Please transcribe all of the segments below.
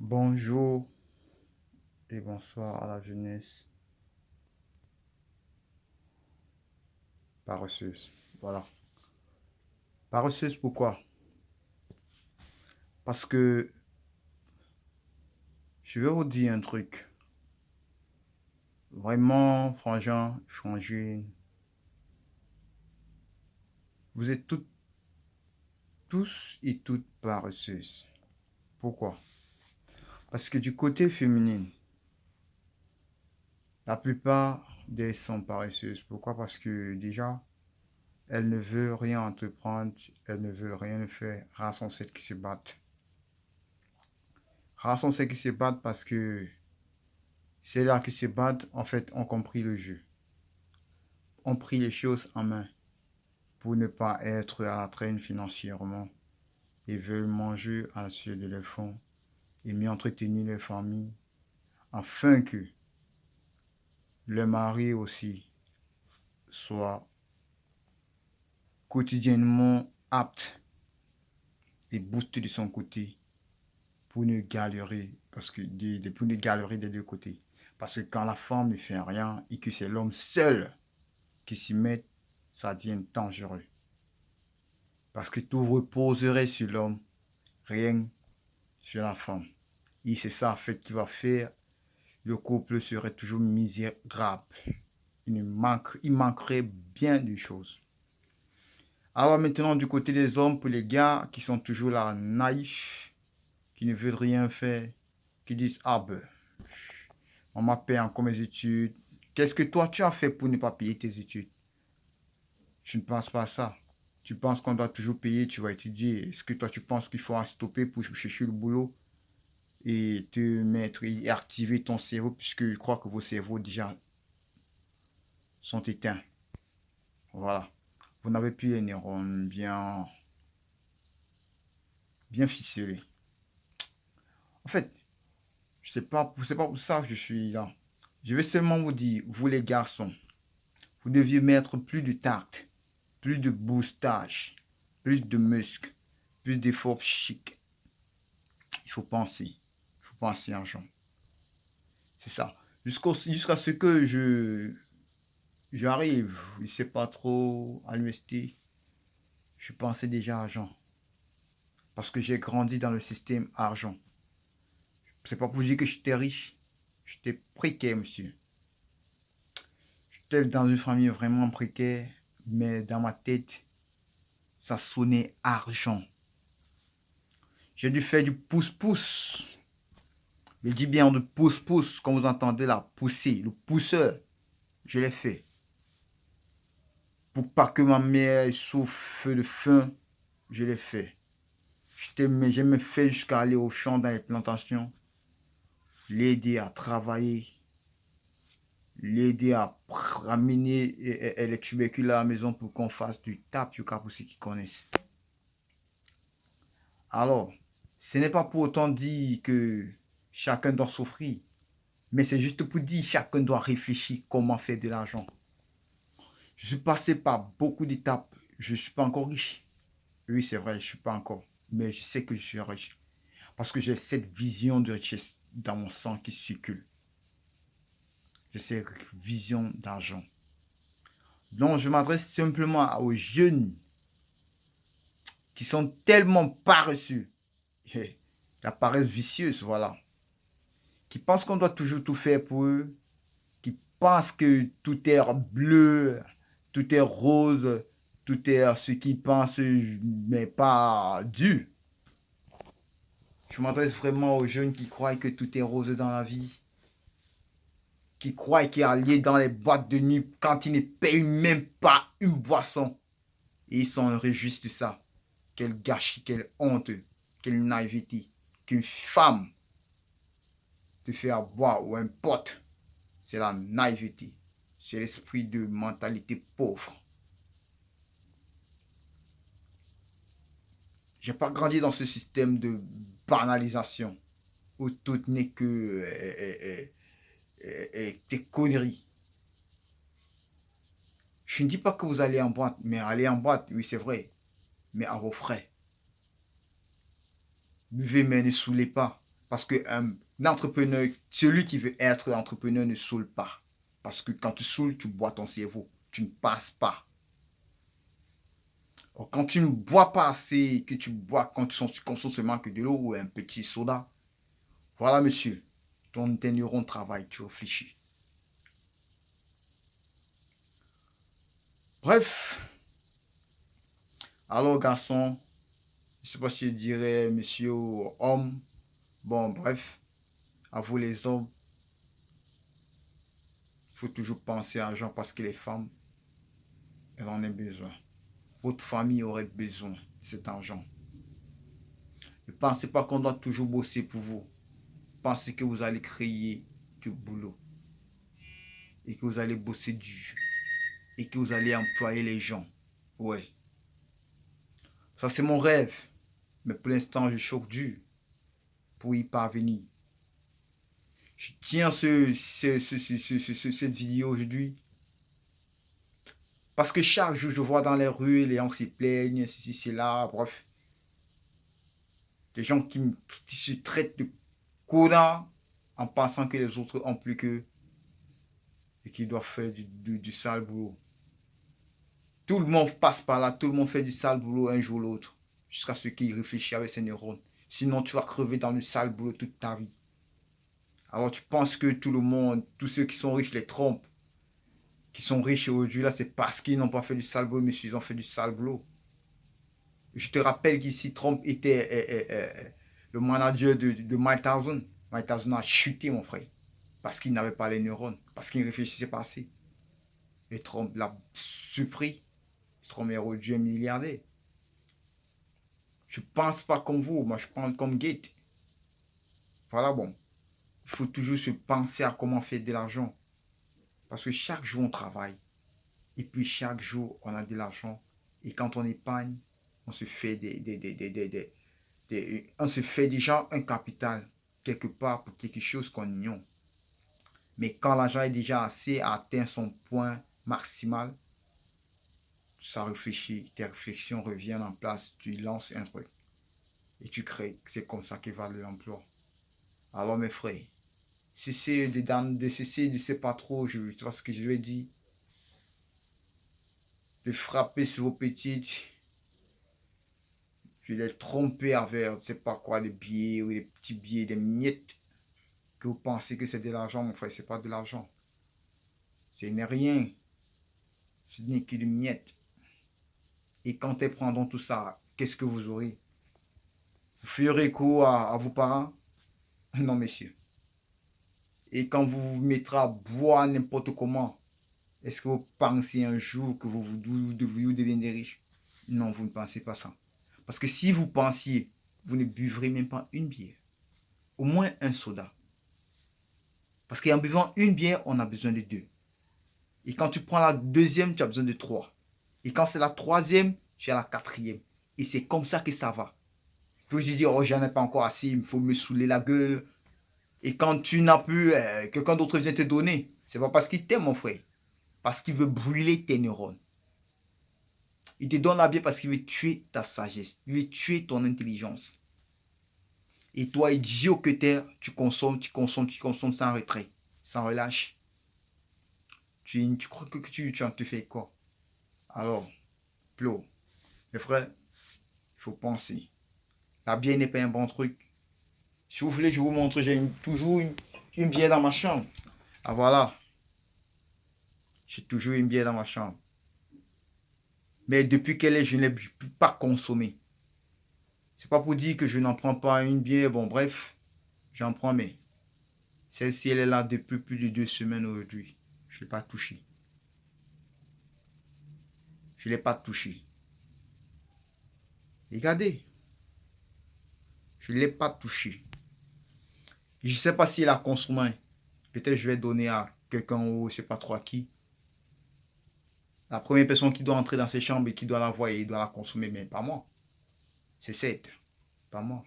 Bonjour et bonsoir à la jeunesse paresseuse. Voilà. Paresseuse pourquoi? Parce que je vais vous dire un truc. Vraiment, frangin, frangine, vous êtes tous et toutes paresseuses. Pourquoi? Parce que du côté féminin, la plupart des sont paresseuses. Pourquoi? Parce que déjà, elles ne veulent rien entreprendre, elles ne veulent rien faire. Rares sont celles qui se battent. Rares sont celles qui se battent parce que celles-là qui se battent, en fait, ont compris le jeu, ont pris les choses en main pour ne pas être à la traîne financièrement et veulent manger à la sueur de leurs fonds et mieux entretenir leur famille afin que le mari aussi soit quotidiennement apte et boosté de son côté pour ne galérer, parce que pour ne galérer des deux côtés. Parce que quand la femme ne fait rien et que c'est l'homme seul qui s'y met, ça devient dangereux. Parce que tout reposerait sur l'homme, rien sur la femme. Et c'est ça, en fait, qui va faire le couple serait toujours misérable. Il manquerait bien de choses. Alors maintenant, du côté des hommes, pour les gars qui sont toujours là, naïfs, qui ne veulent rien faire, qui disent, ah ben, on m'a payé encore mes études. Qu'est-ce que toi tu as fait pour ne pas payer tes études? Je ne pense pas à ça. Tu penses qu'on doit toujours payer, tu vas étudier. Est-ce que toi tu penses qu'il faut stopper pour chercher le boulot et te mettre et activer ton cerveau, puisque je crois que vos cerveaux déjà sont éteints. Voilà. Vous n'avez plus les neurones bien ficelés. En fait, c'est pas pour ça que je suis là. Je vais seulement vous dire, vous les garçons, vous deviez mettre plus de tact, plus de boostage, plus de muscles, plus d'efforts chic. Il faut penser. Il faut penser argent. C'est ça. Jusqu'à ce que j'arrive, je ne sais pas trop à l'université, je pensais déjà argent. Parce que j'ai grandi dans le système argent. C'est pas pour dire que j'étais riche. J'étais précaire, monsieur. J'étais dans une famille vraiment précaire, mais dans ma tête, ça sonnait argent. J'ai dû faire du pouce-pouce. Je dis bien de pouce-pouce, comme vous entendez là, pousser, le pousseur. Je l'ai fait. Pour pas que ma mère souffre de faim, je l'ai fait. J'ai même fait jusqu'à aller au champ dans les plantations, l'aider à travailler, l'aider à ramener les tubercules à la maison pour qu'on fasse du tapioca pour ceux qui connaissent. Alors, ce n'est pas pour autant dire que chacun doit souffrir, mais c'est juste pour dire que chacun doit réfléchir comment faire de l'argent. Je suis passé par beaucoup d'étapes. Je ne suis pas encore riche. Oui, c'est vrai, je ne suis pas encore. Mais je sais que je suis riche. Parce que j'ai cette vision de richesse dans mon sang qui circule. J'ai cette vision d'argent. Donc, je m'adresse simplement aux jeunes qui sont tellement paresseux. La paresse vicieuse, voilà. Qui pensent qu'on doit toujours tout faire pour eux. Qui pensent que tout est bleu, tout est rose, tout est ce qu'ils pensent, mais pas dû. Je m'adresse vraiment aux jeunes qui croient que tout est rose dans la vie. Qui croient qu'il y a lié dans les boîtes de nuit quand ils ne payent même pas une boisson. Et ils sont réjouis de ça. Quel gâchis, quelle honte, quelle naïveté. Qu'une femme te fait boire ou un pote, c'est la naïveté. C'est l'esprit de mentalité pauvre. J'ai pas grandi dans ce système de banalisation où tout n'est que des conneries. Je ne dis pas que vous allez en boîte, mais aller en boîte, oui c'est vrai, mais à vos frais. Buvez mais ne saoulez pas. Parce que un entrepreneur, celui qui veut être entrepreneur ne saoule pas. Parce que quand tu saoules, tu bois ton cerveau. Tu ne passes pas. Or, quand tu ne bois pas assez, que tu bois, quand tu consommes seulement que de l'eau ou un petit soda, voilà, monsieur, tes neurones travaillent, tu réfléchis. Bref, alors garçon, je ne sais pas si je dirais monsieur ou homme. Bon, bref, à vous les hommes, il faut toujours penser à l'argent parce que les femmes, elles en ont besoin. Votre famille aurait besoin de cet argent. Ne pensez pas qu'on doit toujours bosser pour vous. Pensez que vous allez créer du boulot et que vous allez bosser dur et que vous allez employer les gens. Ouais. Ça, c'est mon rêve. Mais pour l'instant, je choque dur pour y parvenir. Je tiens cette vidéo aujourd'hui parce que chaque jour, je vois dans les rues, les gens se plaignent, ceci, cela, bref. Des gens qui se traitent de connards en pensant que les autres ont plus qu'eux et qu'ils doivent faire du sale boulot. Tout le monde passe par là, tout le monde fait du sale boulot un jour ou l'autre, jusqu'à ce qu'il réfléchisse avec ses neurones. Sinon, tu vas crever dans le sale boulot toute ta vie. Alors, tu penses que tout le monde, tous ceux qui sont riches, les trompent, qui sont riches aujourd'hui, là, c'est parce qu'ils n'ont pas fait du sale boulot, mais ils ont fait du sale boulot. Je te rappelle qu'ici, Trump était le manager de Mike Tyson. Mike Tyson a chuté, mon frère, parce qu'il n'avait pas les neurones, parce qu'il ne réfléchissait pas assez. Et Trump l'a surpris. Trump est rendu un milliardaire. Je ne pense pas comme vous, moi je pense comme Gates. Voilà, bon. Il faut toujours se penser à comment faire de l'argent. Parce que chaque jour on travaille. Et puis chaque jour on a de l'argent. Et quand on épargne, on se fait on se fait déjà un capital quelque part pour quelque chose qu'on ignore. Mais quand l'argent est déjà assez, atteint son point maximal, ça réfléchit, tes réflexions reviennent en place, tu lances un truc et tu crées. C'est comme ça qu'il va de l'emploi. Alors mes frères, cessez cesser de pas trop, je sais pas ce que je vais dire, de frapper sur vos petites, je les tromper avec, je ne sais pas quoi, des billets ou des petits billets, des miettes, que vous pensez que c'est de l'argent, mon frère, c'est pas de l'argent. Ce n'est rien, ce n'est que des miettes. Et quand elles prendront tout ça, qu'est-ce que vous aurez? Vous ferez quoi à vos parents? Non, messieurs. Et quand vous vous mettrez à boire n'importe comment, est-ce que vous pensez un jour que vous deviendrez riche? Non, vous ne pensez pas ça. Parce que si vous pensiez, vous ne buvrez même pas une bière. Au moins un soda. Parce qu'en buvant une bière, on a besoin de deux. Et quand tu prends la deuxième, tu as besoin de trois. Et quand c'est la troisième, tu as la quatrième. Et c'est comme ça que ça va. Puis je dis, oh, j'en ai pas encore assez, il faut me saouler la gueule. Et quand tu n'as plus, quelqu'un d'autre vient te donner. C'est pas parce qu'il t'aime, mon frère. Parce qu'il veut brûler tes neurones. Il te donne la bière parce qu'il veut tuer ta sagesse. Il veut tuer ton intelligence. Et toi, idiot que t'es, tu consommes sans retrait, sans relâche. Tu crois que tu te fais quoi? Alors, Plo, mes frères, il faut penser. La bière n'est pas un bon truc. Si vous voulez, je vous montre, j'ai toujours une bière dans ma chambre. Ah voilà. J'ai toujours une bière dans ma chambre. Mais depuis qu'elle est, je ne l'ai plus pas consommée. C'est pas pour dire que je n'en prends pas une bière. Bon, bref, j'en prends, mais celle-ci, elle est là depuis plus de 2 semaines aujourd'hui. Je ne l'ai pas touchée. Je ne l'ai pas touchée. Regardez. Je ne l'ai pas touchée. Je ne sais pas si elle a consommé. Peut-être je vais donner à quelqu'un ou je ne sais pas trop à qui. La première personne qui doit entrer dans ces chambres et qui doit la voir, il doit la consommer, mais pas moi. C'est cette. Pas moi.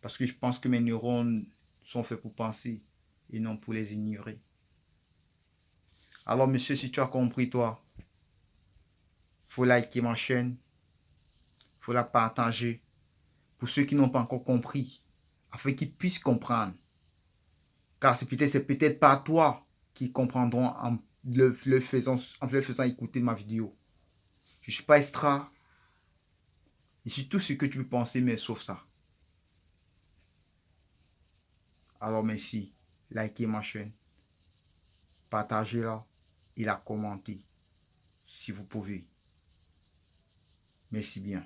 Parce que je pense que mes neurones sont faits pour penser et non pour les enivrer. Alors, monsieur, si tu as compris, toi, faut liker ma chaîne, faut la partager. Pour ceux qui n'ont pas encore compris, afin qu'ils puissent comprendre. Car c'est peut-être pas toi qui comprendront en le faisant écouter ma vidéo. Je ne suis pas extra. Je suis tout ce que tu peux penser, mais sauf ça. Alors merci. Likez ma chaîne. Partagez-la et la commentez si vous pouvez. Merci bien.